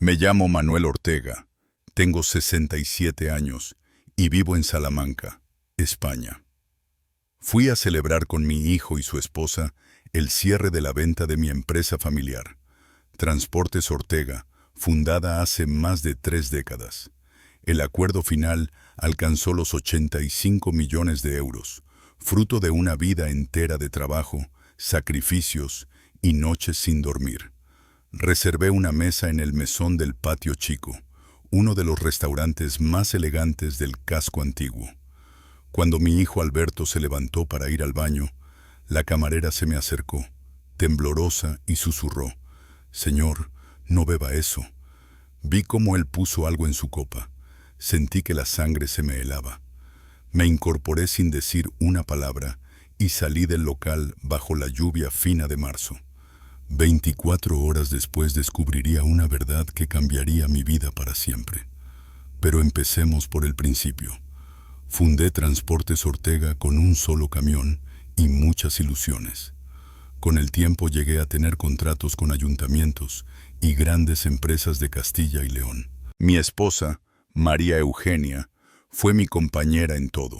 Me llamo Manuel Ortega, tengo 67 años y vivo en Salamanca, España. Fui a celebrar con mi hijo y su esposa el cierre de la venta de mi empresa familiar, Transportes Ortega, fundada hace más de 3 décadas. El acuerdo final alcanzó los 85 millones de euros, fruto de una vida entera de trabajo, sacrificios y noches sin dormir. Reservé una mesa en el mesón del Patio Chico, uno de los restaurantes más elegantes del casco antiguo. Cuando mi hijo Alberto se levantó para ir al baño, la camarera se me acercó, temblorosa, y susurró: «Señor, no beba eso». Vi cómo él puso algo en su copa. Sentí que la sangre se me helaba. Me incorporé sin decir una palabra y salí del local bajo la lluvia fina de marzo. 24 horas después descubriría una verdad que cambiaría mi vida para siempre. Pero empecemos por el principio. Fundé Transportes Ortega con un solo camión y muchas ilusiones. Con el tiempo llegué a tener contratos con ayuntamientos y grandes empresas de Castilla y León. Mi esposa, María Eugenia, fue mi compañera en todo.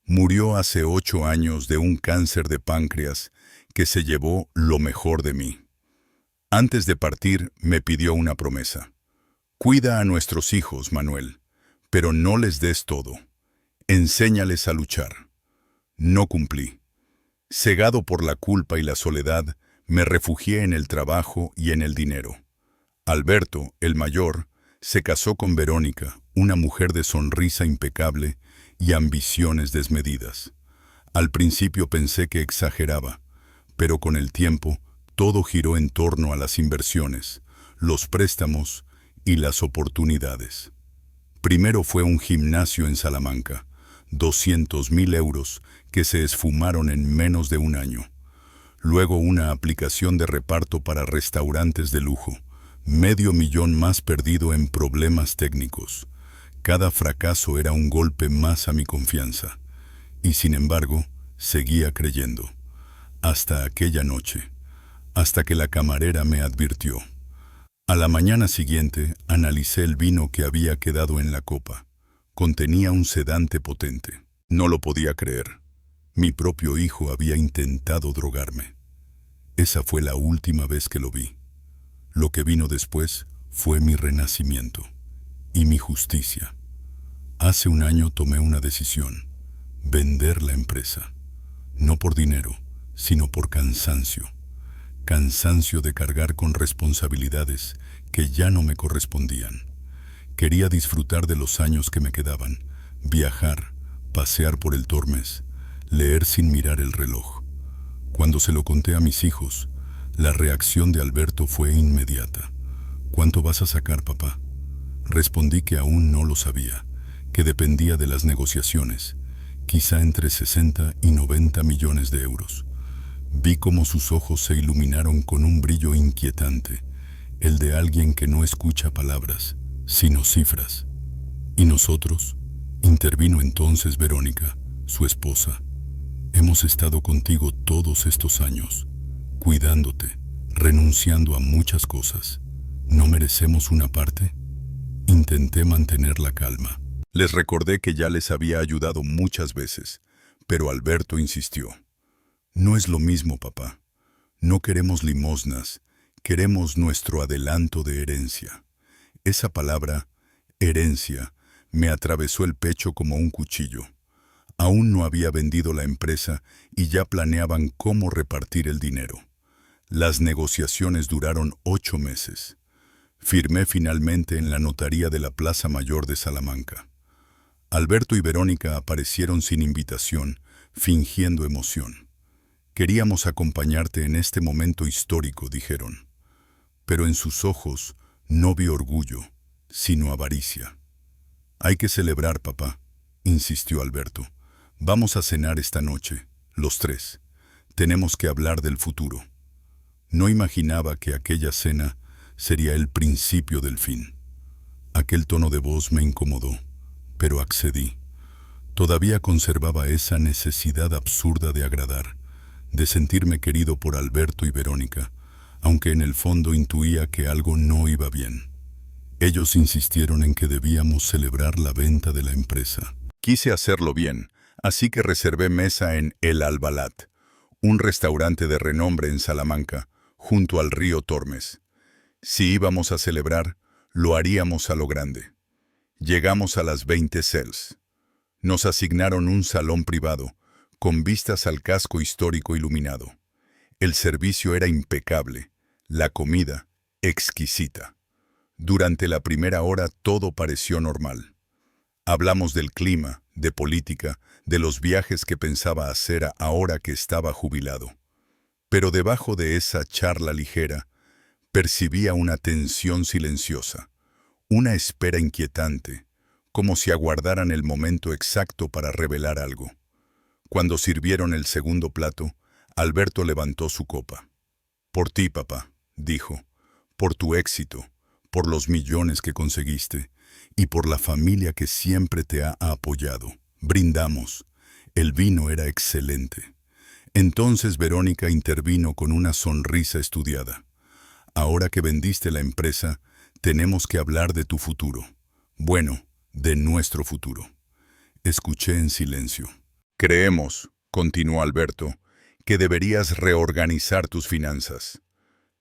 Murió hace 8 años de un cáncer de páncreas que se llevó lo mejor de mí. Antes de partir, me pidió una promesa. «Cuida a nuestros hijos, Manuel, pero no les des todo. Enséñales a luchar». No cumplí. Cegado por la culpa y la soledad, me refugié en el trabajo y en el dinero. Alberto, el mayor, se casó con Verónica, una mujer de sonrisa impecable y ambiciones desmedidas. Al principio pensé que exageraba, pero con el tiempo todo giró en torno a las inversiones, los préstamos y las oportunidades. Primero fue un gimnasio en Salamanca, 200.000 euros que se esfumaron en menos de un año. Luego una aplicación de reparto para restaurantes de lujo, $500.000 más perdido en problemas técnicos. Cada fracaso era un golpe más a mi confianza. Y sin embargo, seguía creyendo. Hasta aquella noche, hasta que la camarera me advirtió. A la mañana siguiente, analicé el vino que había quedado en la copa. Contenía un sedante potente. No lo podía creer. Mi propio hijo había intentado drogarme. Esa fue la última vez que lo vi. Lo que vino después fue mi renacimiento y mi justicia. Hace un año tomé una decisión: vender la empresa. No por dinero, sino por cansancio. Cansancio de cargar con responsabilidades que ya no me correspondían. Quería disfrutar de los años que me quedaban, viajar, pasear por el Tormes, leer sin mirar el reloj. Cuando se lo conté a mis hijos, la reacción de Alberto fue inmediata. «¿Cuánto vas a sacar, papá?». Respondí que aún no lo sabía, que dependía de las negociaciones, quizá entre 60 y 90 millones de euros. Vi cómo sus ojos se iluminaron con un brillo inquietante, el de alguien que no escucha palabras, sino cifras. «¿Y nosotros?», intervino entonces Verónica, su esposa. «Hemos estado contigo todos estos años, cuidándote, renunciando a muchas cosas. ¿No merecemos una parte?». Intenté mantener la calma. Les recordé que ya les había ayudado muchas veces, pero Alberto insistió. «No es lo mismo, papá. No queremos limosnas, queremos nuestro adelanto de herencia». Esa palabra, herencia, me atravesó el pecho como un cuchillo. Aún no había vendido la empresa y ya planeaban cómo repartir el dinero. Las negociaciones duraron 8 meses. Firmé finalmente en la notaría de la Plaza Mayor de Salamanca. Alberto y Verónica aparecieron sin invitación, fingiendo emoción. «Queríamos acompañarte en este momento histórico», dijeron. Pero en sus ojos no vi orgullo, sino avaricia. «Hay que celebrar, papá», insistió Alberto. «Vamos a cenar esta noche, los 3. Tenemos que hablar del futuro». No imaginaba que aquella cena sería el principio del fin. Aquel tono de voz me incomodó, pero accedí. Todavía conservaba esa necesidad absurda de agradar, de sentirme querido por Alberto y Verónica, aunque en el fondo intuía que algo no iba bien. Ellos insistieron en que debíamos celebrar la venta de la empresa. Quise hacerlo bien, así que reservé mesa en El Albalat, un restaurante de renombre en Salamanca, junto al río Tormes. Si íbamos a celebrar, lo haríamos a lo grande. Llegamos a las 20 cels. Nos asignaron un salón privado, con vistas al casco histórico iluminado. El servicio era impecable, la comida exquisita. Durante la primera hora todo pareció normal. Hablamos del clima, de política, de los viajes que pensaba hacer ahora que estaba jubilado. Pero debajo de esa charla ligera, percibía una tensión silenciosa, una espera inquietante, como si aguardaran el momento exacto para revelar algo. Cuando sirvieron el segundo plato, Alberto levantó su copa. «Por ti, papá», dijo, «por tu éxito, por los millones que conseguiste y por la familia que siempre te ha apoyado. Brindamos». El vino era excelente. Entonces Verónica intervino con una sonrisa estudiada. «Ahora que vendiste la empresa, tenemos que hablar de tu futuro. Bueno, de nuestro futuro». Escuché en silencio. «Creemos», continuó Alberto, «que deberías reorganizar tus finanzas.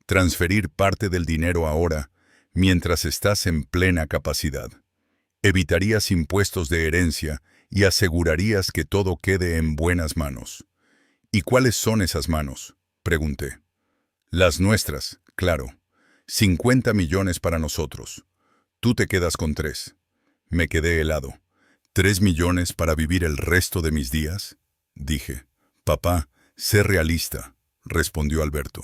Transferir parte del dinero ahora, mientras estás en plena capacidad. Evitarías impuestos de herencia y asegurarías que todo quede en buenas manos». «¿Y cuáles son esas manos?», pregunté. «Las nuestras, claro. 50 millones para nosotros. Tú te quedas con 3. Me quedé helado. ¿3 millones para vivir el resto de mis días?», dije. «Papá, sé realista», respondió Alberto.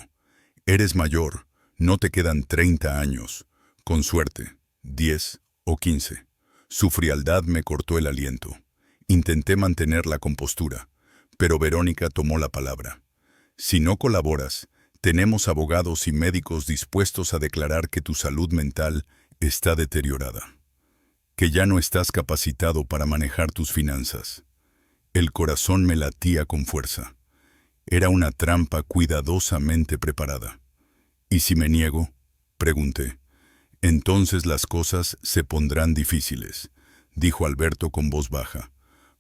«Eres mayor, no te quedan 30 años. Con suerte, 10 o 15. Su frialdad me cortó el aliento. Intenté mantener la compostura, pero Verónica tomó la palabra. «Si no colaboras, tenemos abogados y médicos dispuestos a declarar que tu salud mental está deteriorada, que ya no estás capacitado para manejar tus finanzas». El corazón me latía con fuerza. Era una trampa cuidadosamente preparada. «¿Y si me niego?», pregunté. «Entonces las cosas se pondrán difíciles», dijo Alberto con voz baja.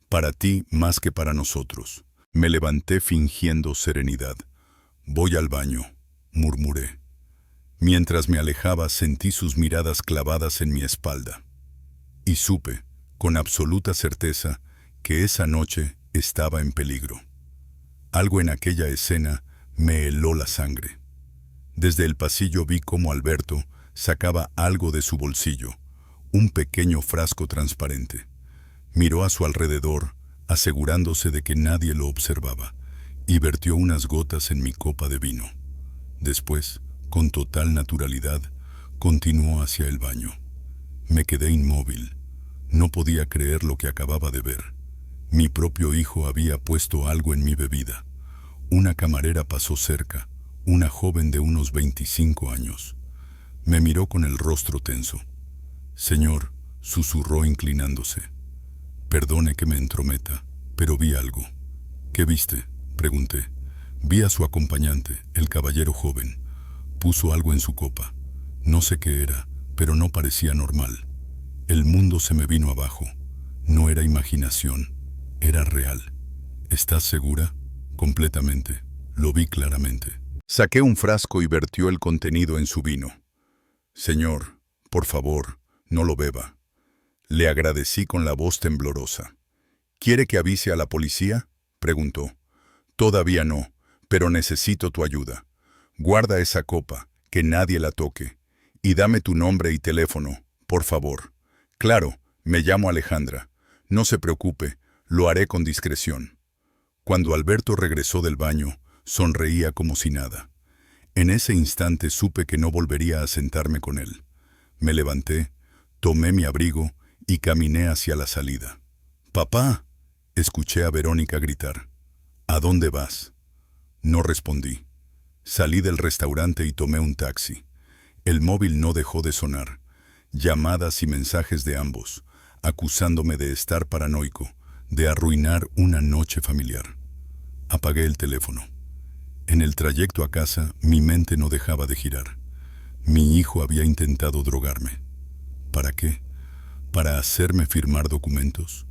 «Para ti más que para nosotros». Me levanté fingiendo serenidad. «Voy al baño», murmuré. Mientras me alejaba sentí sus miradas clavadas en mi espalda. Y supe, con absoluta certeza, que esa noche estaba en peligro. Algo en aquella escena me heló la sangre. Desde el pasillo vi cómo Alberto sacaba algo de su bolsillo, un pequeño frasco transparente. Miró a su alrededor, asegurándose de que nadie lo observaba, y vertió unas gotas en mi copa de vino. Después, con total naturalidad, continuó hacia el baño. Me quedé inmóvil. No podía creer lo que acababa de ver. Mi propio hijo había puesto algo en mi bebida. Una camarera pasó cerca, una joven de unos 25 años. Me miró con el rostro tenso. «Señor», susurró inclinándose. «Perdone que me entrometa, pero vi algo». «¿Qué viste?», pregunté. «Vi a su acompañante, el caballero joven. Puso algo en su copa. No sé qué era, pero no parecía normal. El mundo se me vino abajo. No era imaginación, era real». «¿Estás segura?». «Completamente. Lo vi claramente». Saqué un frasco y vertió el contenido en su vino. «Señor, por favor, no lo beba». Le agradecí con la voz temblorosa. «¿Quiere que avise a la policía?», preguntó. «Todavía no, pero necesito tu ayuda. Guarda esa copa, que nadie la toque. Y dame tu nombre y teléfono, por favor». «Claro, me llamo Alejandra. No se preocupe, lo haré con discreción». Cuando Alberto regresó del baño, sonreía como si nada. En ese instante supe que no volvería a sentarme con él. Me levanté, tomé mi abrigo y caminé hacia la salida. «Papá», escuché a Verónica gritar. «¿A dónde vas?». No respondí. Salí del restaurante y tomé un taxi. El móvil no dejó de sonar. Llamadas y mensajes de ambos, acusándome de estar paranoico, de arruinar una noche familiar. Apagué el teléfono. En el trayecto a casa, mi mente no dejaba de girar. Mi hijo había intentado drogarme. ¿Para qué? ¿Para hacerme firmar documentos?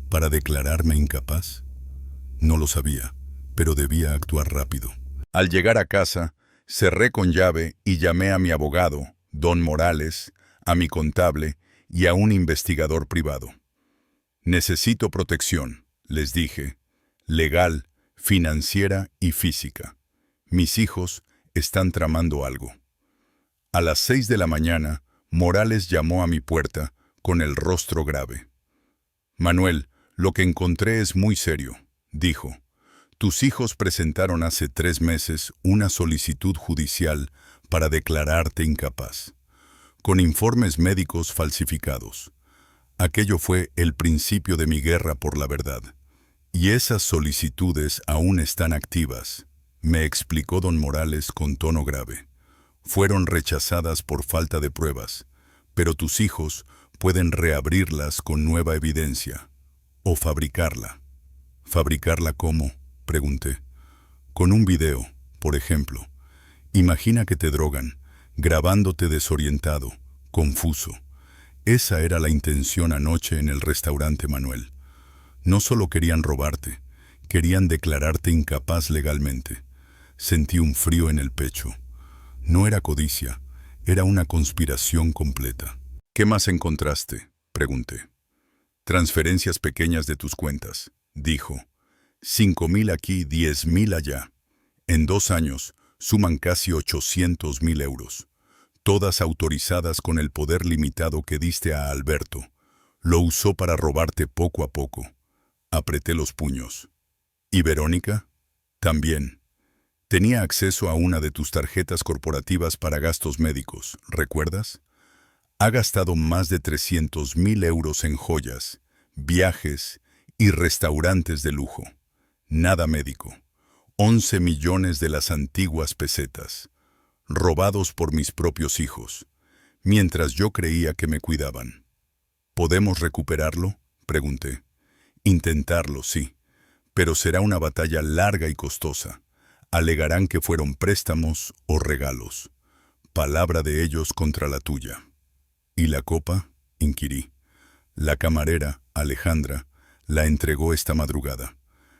¿Para declararme incapaz? No lo sabía, pero debía actuar rápido. Al llegar a casa, cerré con llave y llamé a mi abogado, don Morales, a mi contable y a un investigador privado. Necesito protección, les dije, legal, financiera y física. Mis hijos están tramando algo. A las 6 de la mañana, Morales llamó a mi puerta con el rostro grave. Manuel, lo que encontré es muy serio, dijo. Tus hijos presentaron hace 3 meses una solicitud judicial para declararte incapaz, con informes médicos falsificados. Aquello fue el principio de mi guerra por la verdad. Y esas solicitudes aún están activas, me explicó don Morales con tono grave. Fueron rechazadas por falta de pruebas, pero tus hijos pueden reabrirlas con nueva evidencia, o fabricarla. ¿Fabricarla cómo?, pregunté. Con un video, por ejemplo. Imagina que te drogan, grabándote desorientado, confuso. Esa era la intención anoche en el restaurante, Manuel. No solo querían robarte, querían declararte incapaz legalmente. Sentí un frío en el pecho. No era codicia, era una conspiración completa. ¿Qué más encontraste?, pregunté. Transferencias pequeñas de tus cuentas, dijo. 5.000 aquí, 10.000 allá. En 2 años suman casi 800.000 euros. Todas autorizadas con el poder limitado que diste a Alberto. Lo usó para robarte poco a poco. Apreté los puños. ¿Y Verónica? También. Tenía acceso a una de tus tarjetas corporativas para gastos médicos, ¿recuerdas? Ha gastado más de 300.000 euros en joyas, viajes y restaurantes de lujo. Nada médico. 11 millones de las antiguas pesetas, robados por mis propios hijos, mientras yo creía que me cuidaban. ¿Podemos recuperarlo?, pregunté. Intentarlo, sí, pero será una batalla larga y costosa. Alegarán que fueron préstamos o regalos. Palabra de ellos contra la tuya. ¿Y la copa?, inquirí. La camarera, Alejandra, la entregó esta madrugada.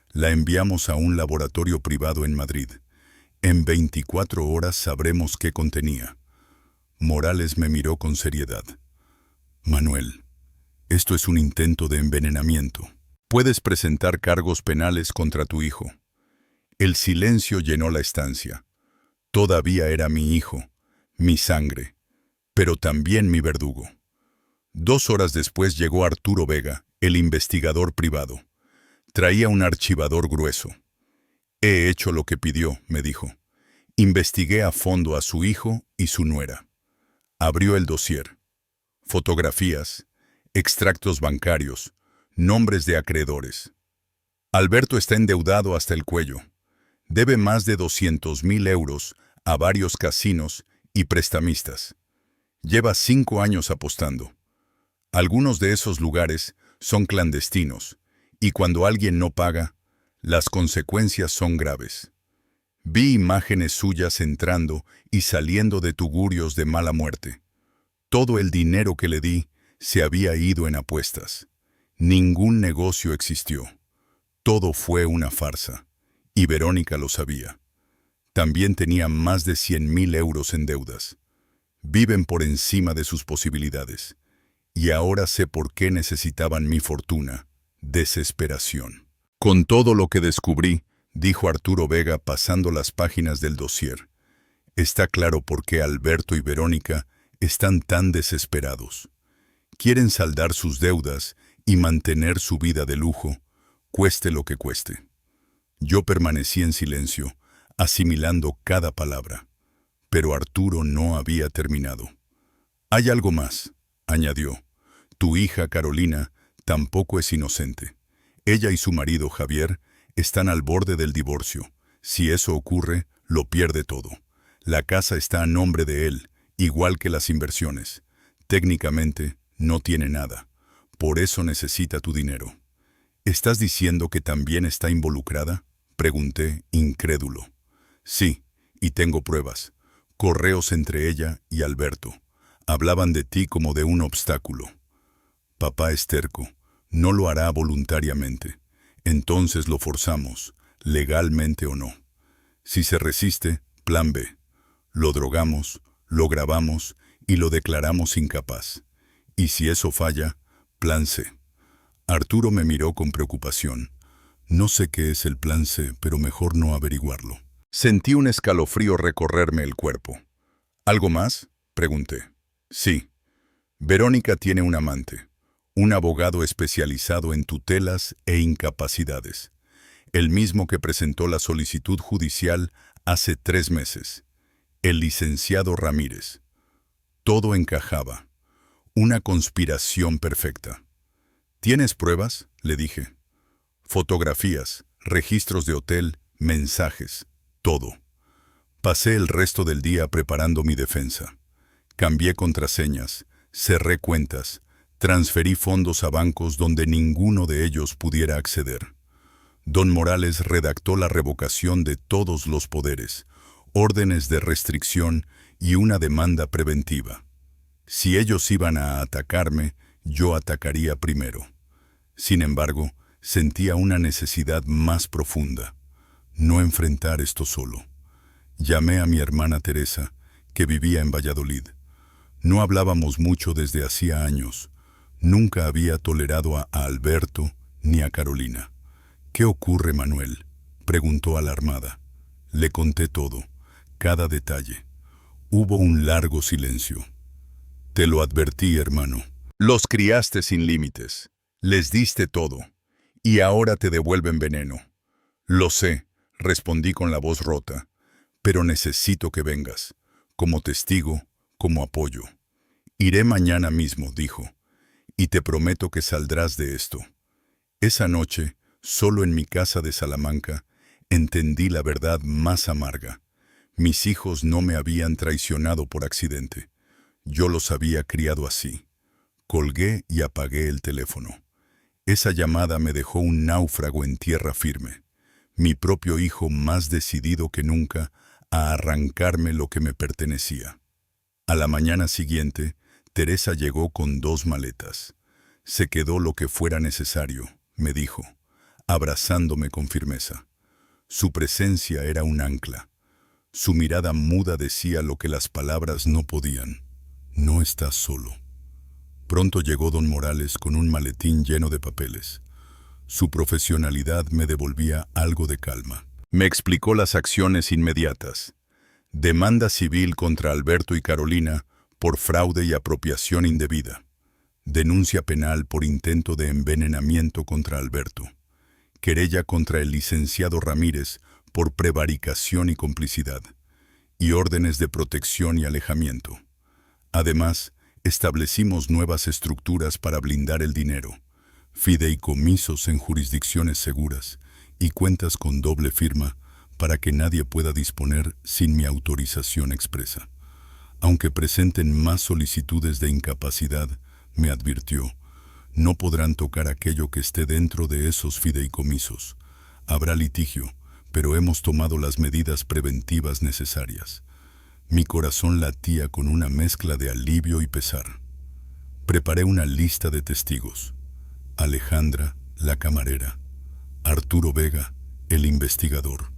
La enviamos a un laboratorio privado en Madrid. En 24 horas sabremos qué contenía. Morales me miró con seriedad. Manuel, esto es un intento de envenenamiento. Puedes presentar cargos penales contra tu hijo. El silencio llenó la estancia. Todavía era mi hijo, mi sangre, pero también mi verdugo. 2 horas después llegó Arturo Vega, el investigador privado. Traía un archivador grueso. He hecho lo que pidió, me dijo. Investigué a fondo a su hijo y su nuera. Abrió el dossier. Fotografías, extractos bancarios, nombres de acreedores. Alberto está endeudado hasta el cuello. Debe más de 200.000 euros a varios casinos y prestamistas. Lleva 5 años apostando. Algunos de esos lugares son clandestinos, y cuando alguien no paga, las consecuencias son graves. Vi imágenes suyas entrando y saliendo de tugurios de mala muerte. Todo el dinero que le di se había ido en apuestas. Ningún negocio existió. Todo fue una farsa, y Verónica lo sabía. También tenía más de 100.000 euros en deudas. Viven por encima de sus posibilidades. Y ahora sé por qué necesitaban mi fortuna. Desesperación. Con todo lo que descubrí, dijo Arturo Vega pasando las páginas del dossier, está claro por qué Alberto y Verónica están tan desesperados. Quieren saldar sus deudas y mantener su vida de lujo, cueste lo que cueste. Yo permanecí en silencio, asimilando cada palabra. Pero Arturo no había terminado. Hay algo más, añadió. Tu hija Carolina tampoco es inocente. Ella y su marido Javier están al borde del divorcio. Si eso ocurre, lo pierde todo. La casa está a nombre de él, igual que las inversiones. Técnicamente, no tiene nada. Por eso necesita tu dinero. ¿Estás diciendo que también está involucrada?, pregunté, incrédulo. Sí, y tengo pruebas. Correos entre ella y Alberto. Hablaban de ti como de un obstáculo. Papá es terco, no lo hará voluntariamente. Entonces lo forzamos, legalmente o no. Si se resiste, plan B. Lo drogamos, lo grabamos y lo declaramos incapaz. Y si eso falla, plan C. Arturo me miró con preocupación. No sé qué es el plan C, pero mejor no averiguarlo. Sentí un escalofrío recorrerme el cuerpo. ¿Algo más?, pregunté. Sí. Verónica tiene un amante, un abogado especializado en tutelas e incapacidades, el mismo que presentó la solicitud judicial hace 3 meses, el licenciado Ramírez. Todo encajaba. Una conspiración perfecta. ¿Tienes pruebas?, le dije. Fotografías, registros de hotel, mensajes, todo. Pasé el resto del día preparando mi defensa. Cambié contraseñas, cerré cuentas, transferí fondos a bancos donde ninguno de ellos pudiera acceder. Don Morales redactó la revocación de todos los poderes, órdenes de restricción y una demanda preventiva. Si ellos iban a atacarme, yo atacaría primero. Sin embargo, sentía una necesidad más profunda: no enfrentar esto solo. Llamé a mi hermana Teresa, que vivía en Valladolid. No hablábamos mucho desde hacía años. Nunca había tolerado a Alberto ni a Carolina. «¿Qué ocurre, Manuel?», preguntó alarmada. Le conté todo, cada detalle. Hubo un largo silencio. «Te lo advertí, hermano. Los criaste sin límites. Les diste todo. Y ahora te devuelven veneno». «Lo sé», respondí con la voz rota. «Pero necesito que vengas, como testigo, como apoyo». «Iré mañana mismo», dijo, «y te prometo que saldrás de esto». Esa noche, solo en mi casa de Salamanca, entendí la verdad más amarga. Mis hijos no me habían traicionado por accidente. Yo los había criado así. Colgué y apagué el teléfono. Esa llamada me dejó un náufrago en tierra firme. Mi propio hijo más decidido que nunca a arrancarme lo que me pertenecía. A la mañana siguiente, Teresa llegó con 2 maletas. «Se quedó lo que fuera necesario», me dijo, abrazándome con firmeza. Su presencia era un ancla. Su mirada muda decía lo que las palabras no podían: «No estás solo». Pronto llegó don Morales con un maletín lleno de papeles. Su profesionalidad me devolvía algo de calma. Me explicó las acciones inmediatas. Demanda civil contra Alberto y Carolina por fraude y apropiación indebida. Denuncia penal por intento de envenenamiento contra Alberto. Querella contra el licenciado Ramírez por prevaricación y complicidad. Y órdenes de protección y alejamiento. Además, establecimos nuevas estructuras para blindar el dinero, fideicomisos en jurisdicciones seguras y cuentas con doble firma para que nadie pueda disponer sin mi autorización expresa. Aunque presenten más solicitudes de incapacidad, me advirtió, no podrán tocar aquello que esté dentro de esos fideicomisos. Habrá litigio, pero hemos tomado las medidas preventivas necesarias. Mi corazón latía con una mezcla de alivio y pesar. Preparé una lista de testigos: Alejandra, la camarera; Arturo Vega, el investigador;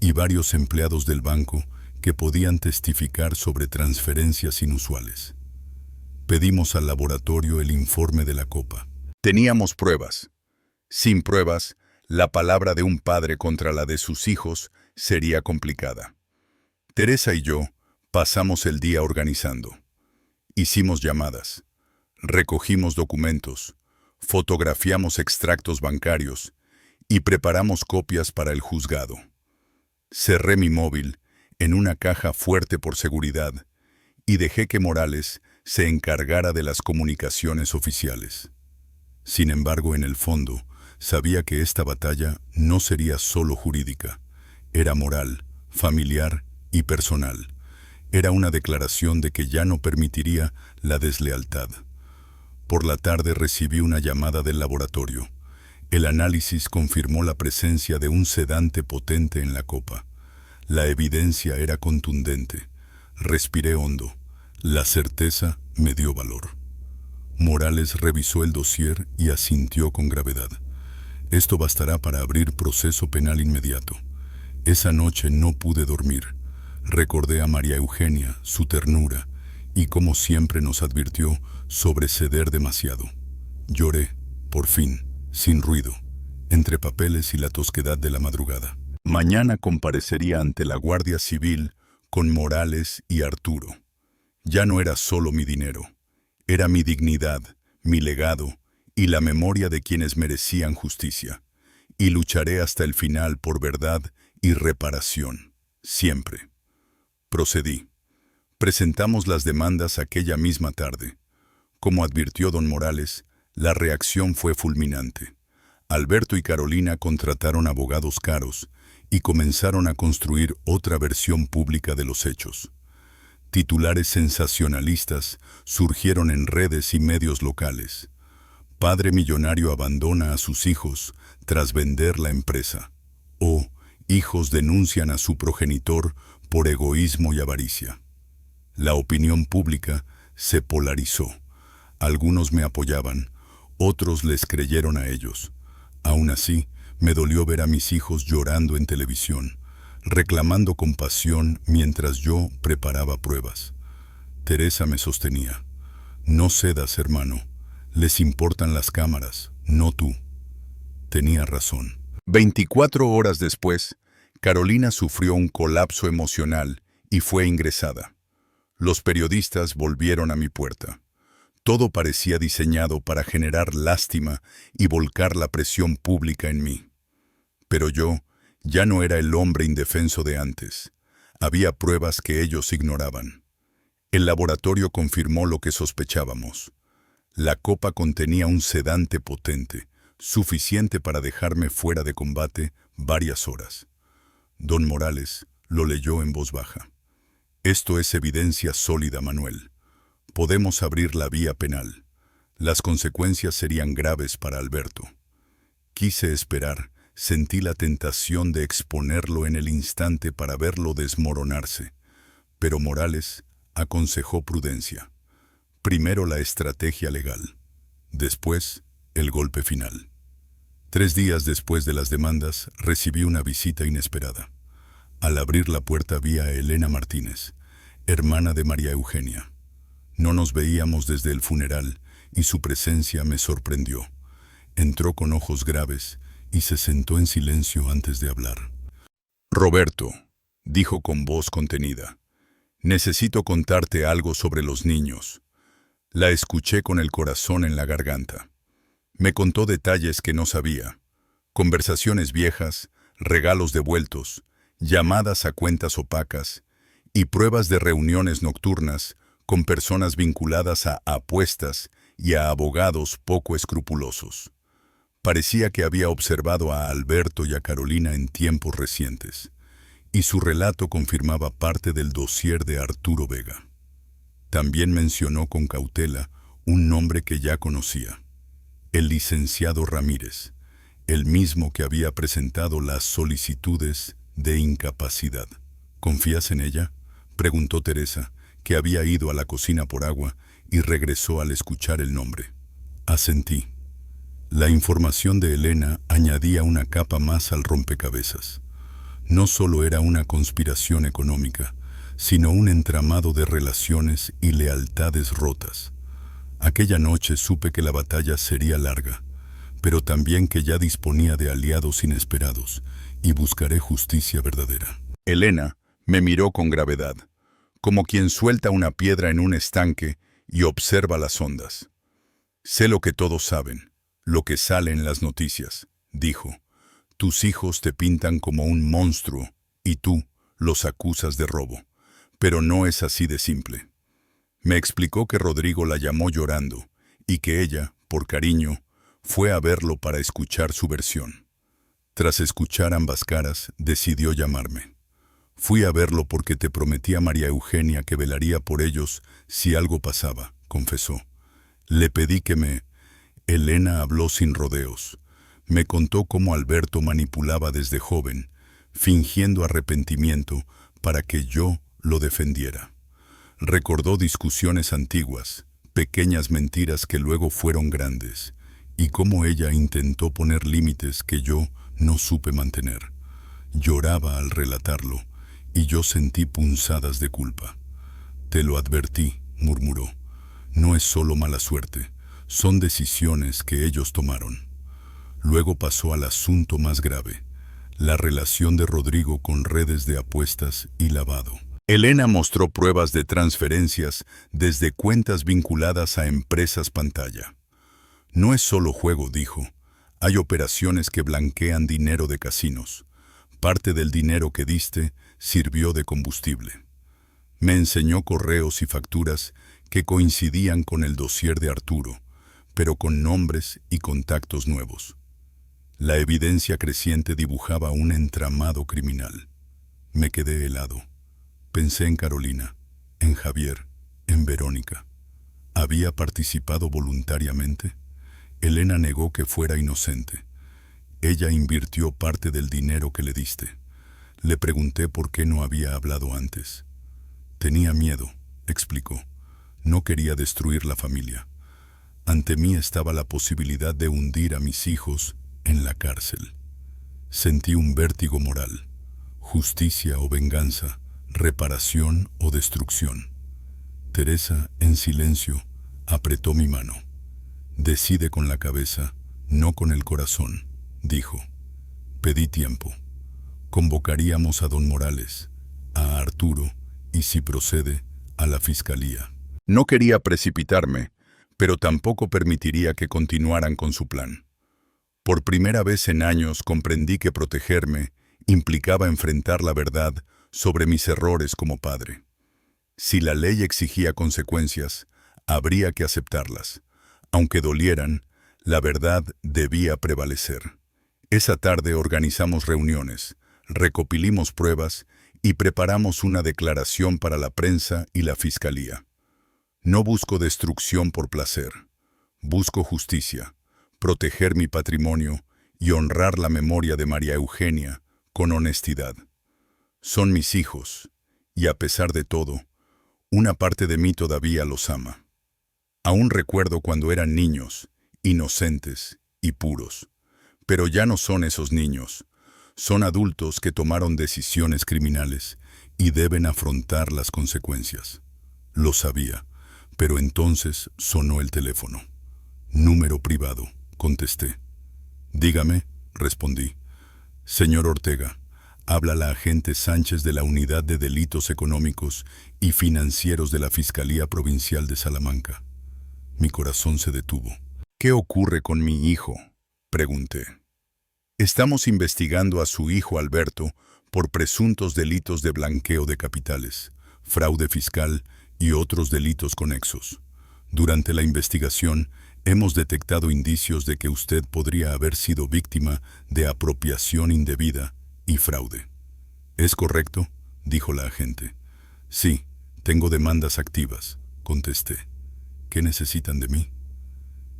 y varios empleados del banco que podían testificar sobre transferencias inusuales. Pedimos al laboratorio el informe de la copa. Teníamos pruebas. Sin pruebas, la palabra de un padre contra la de sus hijos sería complicada. Teresa y yo pasamos el día organizando. Hicimos llamadas, recogimos documentos, fotografiamos extractos bancarios y preparamos copias para el juzgado. Cerré mi móvil en una caja fuerte por seguridad y dejé que Morales se encargara de las comunicaciones oficiales. Sin embargo, en el fondo, sabía que esta batalla no sería solo jurídica, era moral, familiar y personal. Era una declaración de que ya no permitiría la deslealtad. Por la tarde recibí una llamada del laboratorio. El análisis confirmó la presencia de un sedante potente en la copa. La evidencia era contundente. Respiré hondo. La certeza me dio valor. Morales revisó el dossier y asintió con gravedad. Esto bastará para abrir proceso penal inmediato. Esa noche no pude dormir. Recordé a María Eugenia, su ternura, y como siempre nos advirtió sobre ceder demasiado. Lloré, por fin, sin ruido, entre papeles y la tosquedad de la madrugada. Mañana comparecería ante la Guardia Civil con Morales y Arturo. Ya no era solo mi dinero, era mi dignidad, mi legado y la memoria de quienes merecían justicia. Y lucharé hasta el final por verdad y reparación, siempre. Procedí. Presentamos las demandas aquella misma tarde. Como advirtió don Morales, la reacción fue fulminante. Alberto y Carolina contrataron abogados caros y comenzaron a construir otra versión pública de los hechos. Titulares sensacionalistas surgieron en redes y medios locales. Padre millonario abandona a sus hijos tras vender la empresa. O hijos denuncian a su progenitor por egoísmo y avaricia. La opinión pública se polarizó. Algunos me apoyaban, otros les creyeron a ellos. Aún así, me dolió ver a mis hijos llorando en televisión, reclamando compasión mientras yo preparaba pruebas. Teresa me sostenía. No cedas, hermano. Les importan las cámaras, no tú. Tenía razón. 24 horas después, Carolina sufrió un colapso emocional y fue ingresada. Los periodistas volvieron a mi puerta. Todo parecía diseñado para generar lástima y volcar la presión pública en mí. Pero yo ya no era el hombre indefenso de antes. Había pruebas que ellos ignoraban. El laboratorio confirmó lo que sospechábamos. La copa contenía un sedante potente, suficiente para dejarme fuera de combate varias horas. Don Morales lo leyó en voz baja. Esto es evidencia sólida, Manuel. Podemos abrir la vía penal. Las consecuencias serían graves para Alberto. Quise esperar, sentí la tentación de exponerlo en el instante para verlo desmoronarse. Pero Morales aconsejó prudencia. Primero la estrategia legal, después el golpe final. 3 días después de las demandas, recibí una visita inesperada. Al abrir la puerta vi a Elena Martínez, hermana de María Eugenia. No nos veíamos desde el funeral y su presencia me sorprendió. Entró con ojos graves y se sentó en silencio antes de hablar. Roberto, dijo con voz contenida, necesito contarte algo sobre los niños. La escuché con el corazón en la garganta. Me contó detalles que no sabía. Conversaciones viejas, regalos devueltos, llamadas a cuentas opacas y pruebas de reuniones nocturnas con personas vinculadas a apuestas y a abogados poco escrupulosos. Parecía que había observado a Alberto y a Carolina en tiempos recientes, y su relato confirmaba parte del dossier de Arturo Vega. También mencionó con cautela un nombre que ya conocía, el licenciado Ramírez, el mismo que había presentado las solicitudes de incapacidad. ¿Confías en ella?, preguntó Teresa, que había ido a la cocina por agua y regresó al escuchar el nombre. Asentí. La información de Elena añadía una capa más al rompecabezas. No solo era una conspiración económica, sino un entramado de relaciones y lealtades rotas. Aquella noche supe que la batalla sería larga, pero también que ya disponía de aliados inesperados y buscaré justicia verdadera. Elena me miró con gravedad, como quien suelta una piedra en un estanque y observa las ondas. Sé lo que todos saben, lo que sale en las noticias, dijo. Tus hijos te pintan como un monstruo y tú los acusas de robo. Pero no es así de simple. Me explicó que Rodrigo la llamó llorando y que ella, por cariño, fue a verlo para escuchar su versión. Tras escuchar ambas caras, decidió llamarme. Fui a verlo porque te prometí a María Eugenia que velaría por ellos si algo pasaba, confesó. Le pedí que me... Elena habló sin rodeos. Me contó cómo Alberto manipulaba desde joven, fingiendo arrepentimiento para que yo lo defendiera. Recordó discusiones antiguas, pequeñas mentiras que luego fueron grandes, y cómo ella intentó poner límites que yo no supe mantener. Lloraba al relatarlo, y yo sentí punzadas de culpa. «Te lo advertí», murmuró. «No es solo mala suerte, son decisiones que ellos tomaron». Luego pasó al asunto más grave, la relación de Rodrigo con redes de apuestas y lavado. Elena mostró pruebas de transferencias desde cuentas vinculadas a empresas pantalla. «No es solo juego», dijo. «Hay operaciones que blanquean dinero de casinos. Parte del dinero que diste sirvió de combustible». Me enseñó correos y facturas que coincidían con el dossier de Arturo, pero con nombres y contactos nuevos. La evidencia creciente dibujaba un entramado criminal. Me quedé helado. Pensé en Carolina, en Javier, en Verónica. ¿Había participado voluntariamente? Elena negó que fuera inocente. Ella invirtió parte del dinero que le diste. Le pregunté por qué no había hablado antes. Tenía miedo, explicó. No quería destruir la familia. Ante mí estaba la posibilidad de hundir a mis hijos en la cárcel. Sentí un vértigo moral. Justicia o venganza, reparación o destrucción. Teresa, en silencio, apretó mi mano. «Decide con la cabeza, no con el corazón», dijo. Pedí tiempo. Convocaríamos a don Morales, a Arturo y, si procede, a la fiscalía. No quería precipitarme, pero tampoco permitiría que continuaran con su plan. Por primera vez en años comprendí que protegerme implicaba enfrentar la verdad sobre mis errores como padre. Si la ley exigía consecuencias, habría que aceptarlas. Aunque dolieran, la verdad debía prevalecer. Esa tarde organizamos reuniones, recopilimos pruebas y preparamos una declaración para la prensa y la fiscalía. No busco destrucción por placer. Busco justicia, proteger mi patrimonio y honrar la memoria de María Eugenia con honestidad. Son mis hijos, y a pesar de todo, una parte de mí todavía los ama. Aún recuerdo cuando eran niños, inocentes y puros. Pero ya no son esos niños. Son adultos que tomaron decisiones criminales y deben afrontar las consecuencias. Lo sabía, pero entonces sonó el teléfono. «Número privado», contesté. «Dígame», respondí. «Señor Ortega, habla la agente Sánchez de la Unidad de Delitos Económicos y Financieros de la Fiscalía Provincial de Salamanca». Mi corazón se detuvo. «¿Qué ocurre con mi hijo?», pregunté. «Estamos investigando a su hijo Alberto por presuntos delitos de blanqueo de capitales, fraude fiscal y otros delitos conexos. Durante la investigación, hemos detectado indicios de que usted podría haber sido víctima de apropiación indebida y fraude». «¿Es correcto?», dijo la agente. «Sí, tengo demandas activas», contesté. «¿Qué necesitan de mí?».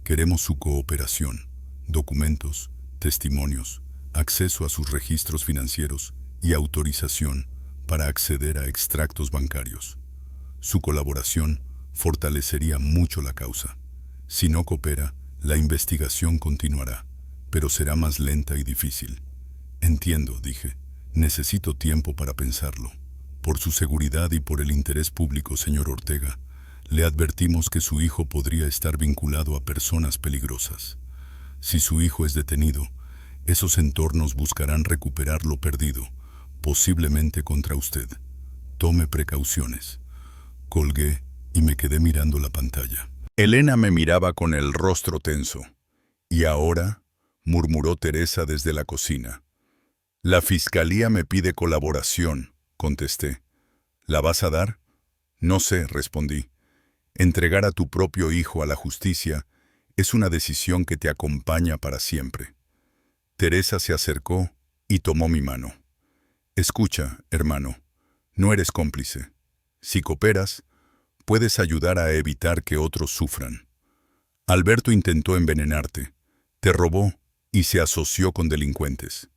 «Queremos su cooperación, documentos, testimonios, acceso a sus registros financieros y autorización para acceder a extractos bancarios. Su colaboración fortalecería mucho la causa. Si no coopera, la investigación continuará, pero será más lenta y difícil». «Entiendo», dije. «Necesito tiempo para pensarlo. Por su seguridad y por el interés público, señor Ortega, le advertimos que su hijo podría estar vinculado a personas peligrosas. Si su hijo es detenido, esos entornos buscarán recuperar lo perdido, posiblemente contra usted. Tome precauciones». Colgué y me quedé mirando la pantalla. Elena me miraba con el rostro tenso. «¿Y ahora?», murmuró Teresa desde la cocina. «La fiscalía me pide colaboración», contesté. «¿La vas a dar?». «No sé», respondí. «Entregar a tu propio hijo a la justicia es una decisión que te acompaña para siempre». Teresa se acercó y tomó mi mano. «Escucha, hermano, no eres cómplice. Si cooperas, puedes ayudar a evitar que otros sufran. Alberto intentó envenenarte, te robó y se asoció con delincuentes.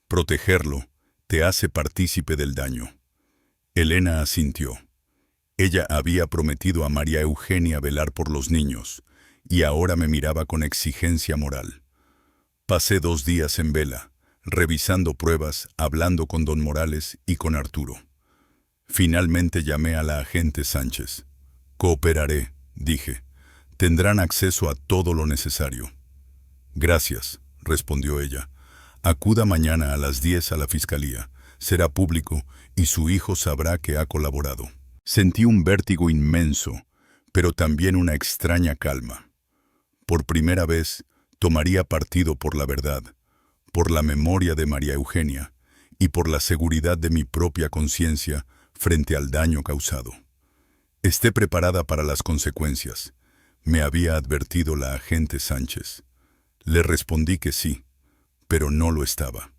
Protegerlo te hace partícipe del daño». Elena asintió. Ella había prometido a María Eugenia velar por los niños, y ahora me miraba con exigencia moral. Pasé 2 días en vela, revisando pruebas, hablando con don Morales y con Arturo. Finalmente llamé a la agente Sánchez. Cooperaré, dije. Tendrán acceso a todo lo necesario. Gracias, respondió ella. Acuda mañana a las 10 a la fiscalía. Será público y su hijo sabrá que ha colaborado. Sentí un vértigo inmenso, pero también una extraña calma. Por primera vez, tomaría partido por la verdad, por la memoria de María Eugenia y por la seguridad de mi propia conciencia frente al daño causado. Esté preparada para las consecuencias, me había advertido la agente Sánchez. Le respondí que sí, pero no lo estaba.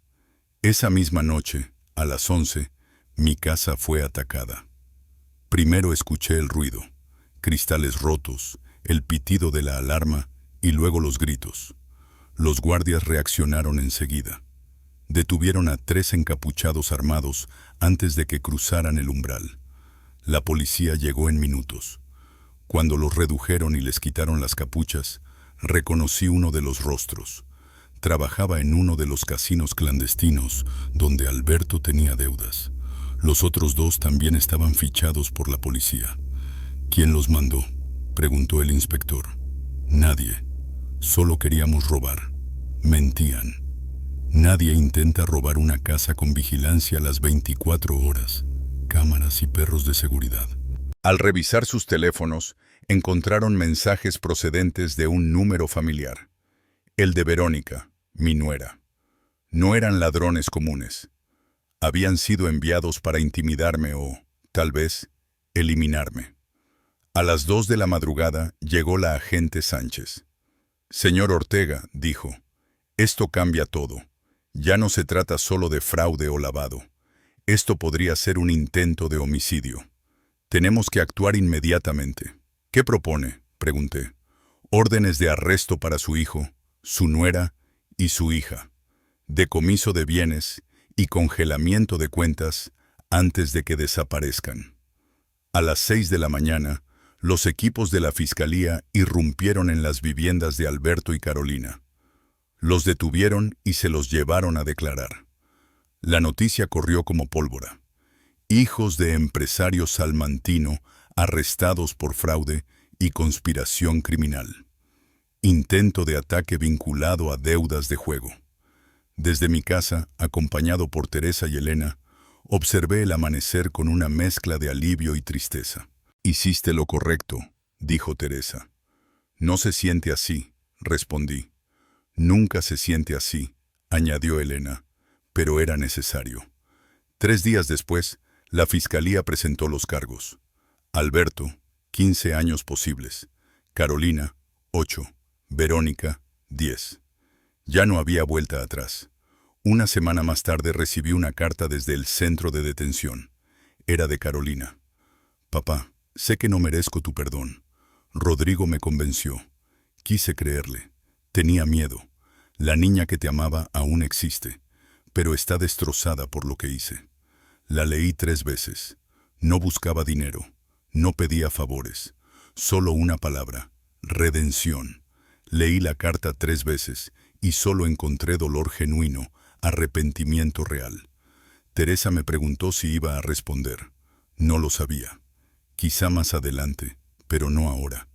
Esa misma noche, a las 11, mi casa fue atacada. Primero escuché el ruido, cristales rotos, el pitido de la alarma y luego los gritos. Los guardias reaccionaron enseguida. Detuvieron a 3 encapuchados armados antes de que cruzaran el umbral. La policía llegó en minutos. Cuando los redujeron y les quitaron las capuchas, reconocí uno de los rostros. Trabajaba en uno de los casinos clandestinos donde Alberto tenía deudas. Los otros 2 también estaban fichados por la policía. ¿Quién los mandó?, preguntó el inspector. Nadie. Solo queríamos robar. Mentían. Nadie intenta robar una casa con vigilancia las 24 horas, cámaras y perros de seguridad. Al revisar sus teléfonos, encontraron mensajes procedentes de un número familiar. El de Verónica, mi nuera. No eran ladrones comunes. Habían sido enviados para intimidarme o, tal vez, eliminarme. A las 2 de la madrugada llegó la agente Sánchez. Señor Ortega, dijo, esto cambia todo. Ya no se trata solo de fraude o lavado. Esto podría ser un intento de homicidio. Tenemos que actuar inmediatamente. ¿Qué propone?, pregunté. Órdenes de arresto para su hijo, su nuera y su hija. Decomiso de bienes y congelamiento de cuentas antes de que desaparezcan. A las 6 de la mañana, los equipos de la fiscalía irrumpieron en las viviendas de Alberto y Carolina. Los detuvieron y se los llevaron a declarar. La noticia corrió como pólvora. Hijos de empresario salmantino arrestados por fraude y conspiración criminal. Intento de ataque vinculado a deudas de juego. Desde mi casa, acompañado por Teresa y Elena, observé el amanecer con una mezcla de alivio y tristeza. Hiciste lo correcto, dijo Teresa. No se siente así, respondí. Nunca se siente así, añadió Elena, pero era necesario. 3 días después, la fiscalía presentó los cargos. Alberto, 15 años posibles. Carolina, 8. Verónica, 10. Ya no había vuelta atrás. Una semana más tarde recibí una carta desde el centro de detención. Era de Carolina. Papá, sé que no merezco tu perdón. Rodrigo me convenció. Quise creerle. Tenía miedo. La niña que te amaba aún existe, pero está destrozada por lo que hice. La leí 3 veces. No buscaba dinero. No pedía favores. Solo una palabra. Redención. Leí la carta 3 veces y solo encontré dolor genuino, arrepentimiento real. Teresa me preguntó si iba a responder. No lo sabía. Quizá más adelante, pero no ahora.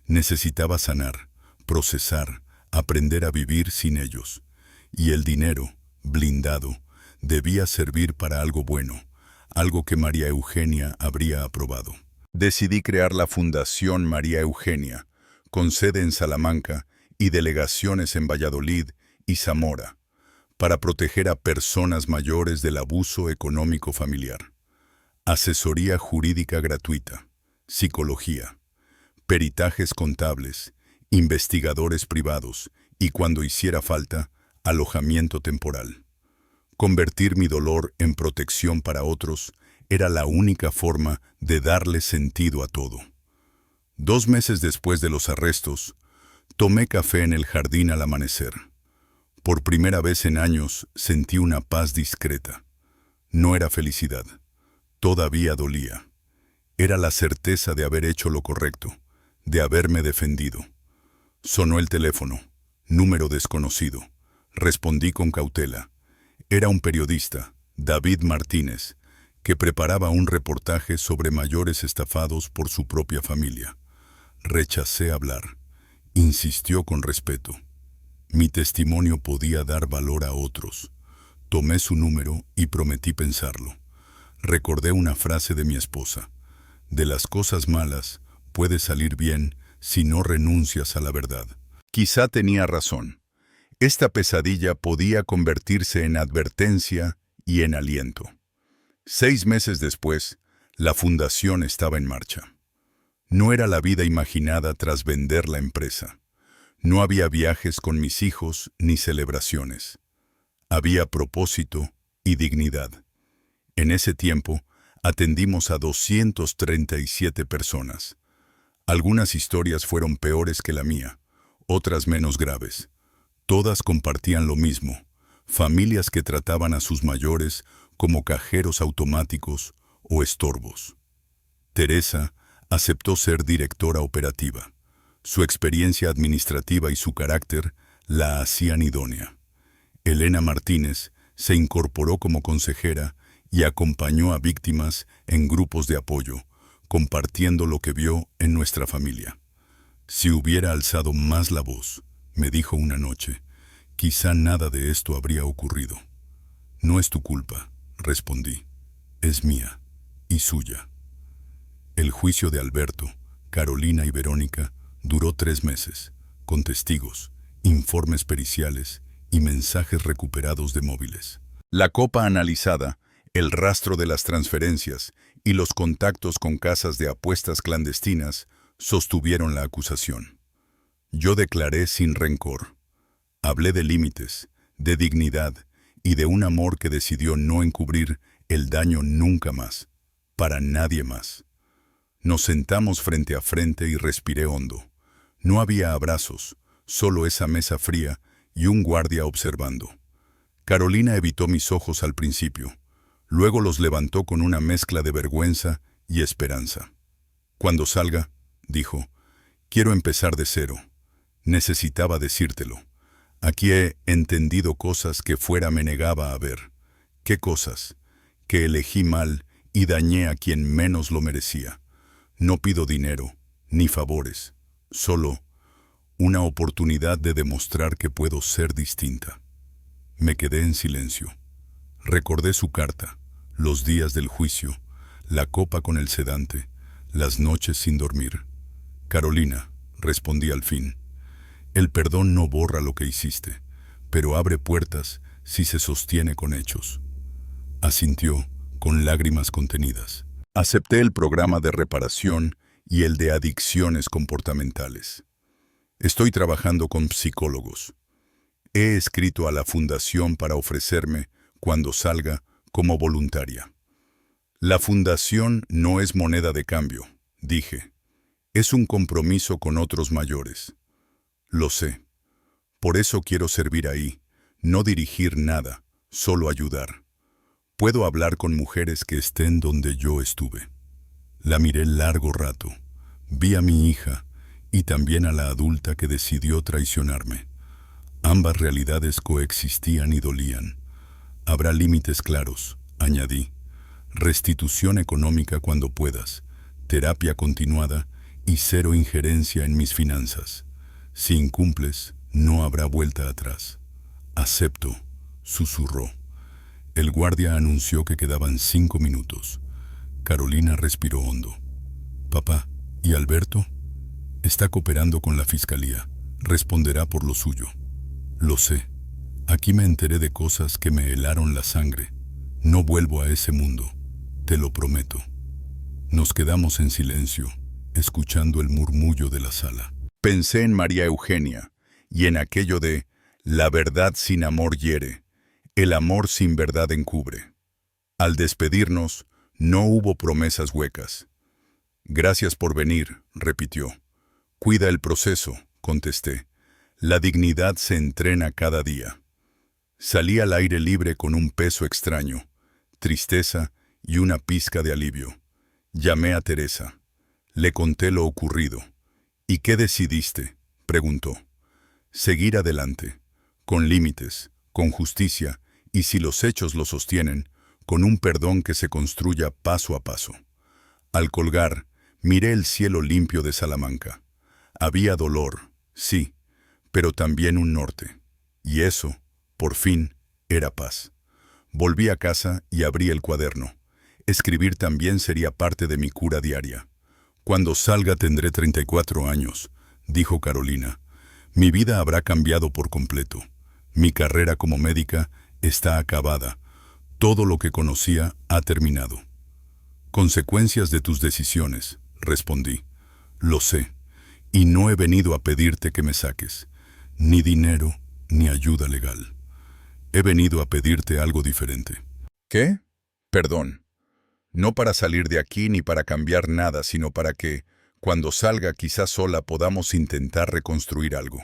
Necesitaba sanar, procesar, aprender a vivir sin ellos. Y el dinero, blindado, debía servir para algo bueno, algo que María Eugenia habría aprobado. Decidí crear la Fundación María Eugenia, con sede en Salamanca y delegaciones en Valladolid y Zamora, para proteger a personas mayores del abuso económico familiar. Asesoría jurídica gratuita, psicología, peritajes contables, investigadores privados y, cuando hiciera falta, alojamiento temporal. Convertir mi dolor en protección para otros era la única forma de darle sentido a todo. 2 meses después de los arrestos, tomé café en el jardín al amanecer. Por primera vez en años sentí una paz discreta. No era felicidad. Todavía dolía. Era la certeza de haber hecho lo correcto, de haberme defendido. Sonó el teléfono. Número desconocido. Respondí con cautela. Era un periodista, David Martínez, que preparaba un reportaje sobre mayores estafados por su propia familia. Rechacé hablar. Insistió con respeto. Mi testimonio podía dar valor a otros. Tomé su número y prometí pensarlo. Recordé una frase de mi esposa. De las cosas malas puede salir bien si no renuncias a la verdad. Quizá tenía razón. Esta pesadilla podía convertirse en advertencia y en aliento. 6 meses después, la fundación estaba en marcha. No era la vida imaginada tras vender la empresa. No había viajes con mis hijos ni celebraciones. Había propósito y dignidad. En ese tiempo, atendimos a 237 personas. Algunas historias fueron peores que la mía, otras menos graves. Todas compartían lo mismo, familias que trataban a sus mayores como cajeros automáticos o estorbos. Teresa aceptó ser directora operativa. Su experiencia administrativa y su carácter la hacían idónea. Elena Martínez se incorporó como consejera y acompañó a víctimas en grupos de apoyo, compartiendo lo que vio en nuestra familia. Si hubiera alzado más la voz, me dijo una noche, quizá nada de esto habría ocurrido. No es tu culpa, respondí. Es mía y suya. El juicio de Alberto, Carolina y Verónica duró 3 meses, con testigos, informes periciales y mensajes recuperados de móviles. La copa analizada, el rastro de las transferencias y los contactos con casas de apuestas clandestinas sostuvieron la acusación. Yo declaré sin rencor. Hablé de límites, de dignidad y de un amor que decidió no encubrir el daño nunca más, para nadie más. Nos sentamos frente a frente y respiré hondo. No había abrazos, solo esa mesa fría y un guardia observando. Carolina evitó mis ojos al principio, luego los levantó con una mezcla de vergüenza y esperanza. Cuando salga, dijo, quiero empezar de cero. Necesitaba decírtelo. Aquí he entendido cosas que fuera me negaba a ver. ¿Qué cosas? Que elegí mal y dañé a quien menos lo merecía. No pido dinero, ni favores, solo una oportunidad de demostrar que puedo ser distinta. Me quedé en silencio. Recordé su carta, los días del juicio, la copa con el sedante, las noches sin dormir. Carolina, respondí al fin, el perdón no borra lo que hiciste, pero abre puertas si se sostiene con hechos. Asintió, con lágrimas contenidas. Acepté el programa de reparación y el de adicciones comportamentales. Estoy trabajando con psicólogos. He escrito a la fundación para ofrecerme, cuando salga, como voluntaria. La fundación no es moneda de cambio, dije. Es un compromiso con otros mayores. Lo sé. Por eso quiero servir ahí, no dirigir nada, solo ayudar. Puedo hablar con mujeres que estén donde yo estuve. La miré largo rato. Vi a mi hija y también a la adulta que decidió traicionarme. Ambas realidades coexistían y dolían. Habrá límites claros, añadí. Restitución económica cuando puedas, terapia continuada y cero injerencia en mis finanzas. Si incumples, no habrá vuelta atrás. Acepto, susurró. El guardia anunció que quedaban 5 minutos. Carolina respiró hondo. Papá, ¿y Alberto? Está cooperando con la fiscalía. Responderá por lo suyo. Lo sé. Aquí me enteré de cosas que me helaron la sangre. No vuelvo a ese mundo. Te lo prometo. Nos quedamos en silencio, escuchando el murmullo de la sala. Pensé en María Eugenia y en aquello de la verdad sin amor hiere, el amor sin verdad encubre. Al despedirnos, no hubo promesas huecas. Gracias por venir, repitió. Cuida el proceso, contesté. La dignidad se entrena cada día. Salí al aire libre con un peso extraño, tristeza y una pizca de alivio. Llamé a Teresa. Le conté lo ocurrido. ¿Y qué decidiste?, preguntó. Seguir adelante, con límites, con justicia, y si los hechos lo sostienen, con un perdón que se construya paso a paso. Al colgar, miré el cielo limpio de Salamanca. Había dolor, sí, pero también un norte. Y eso, por fin, era paz. Volví a casa y abrí el cuaderno. Escribir también sería parte de mi cura diaria. Cuando salga tendré 34 años, dijo Carolina. Mi vida habrá cambiado por completo. Mi carrera como médica está acabada. Todo lo que conocía ha terminado. Consecuencias de tus decisiones, respondí. Lo sé, y no he venido a pedirte que me saques, ni dinero, ni ayuda legal. He venido a pedirte algo diferente. ¿Qué? Perdón. No para salir de aquí ni para cambiar nada, sino para que, cuando salga quizás sola, podamos intentar reconstruir algo.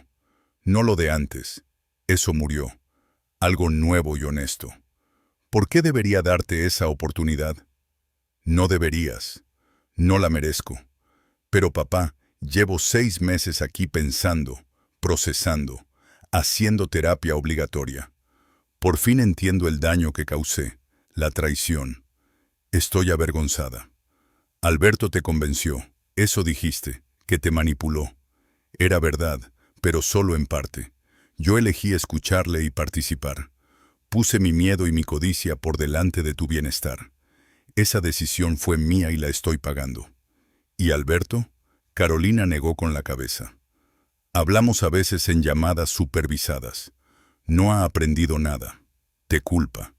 No lo de antes. Eso murió. Algo nuevo y honesto. ¿Por qué debería darte esa oportunidad? No deberías. No la merezco. Pero papá, llevo 6 meses aquí pensando, procesando, haciendo terapia obligatoria. Por fin entiendo el daño que causé, la traición. Estoy avergonzada. Alberto te convenció, eso dijiste, que te manipuló. Era verdad, pero solo en parte. Yo elegí escucharle y participar. Puse mi miedo y mi codicia por delante de tu bienestar. Esa decisión fue mía y la estoy pagando. ¿Y Alberto? Carolina negó con la cabeza. Hablamos a veces en llamadas supervisadas. No ha aprendido nada. Te culpa.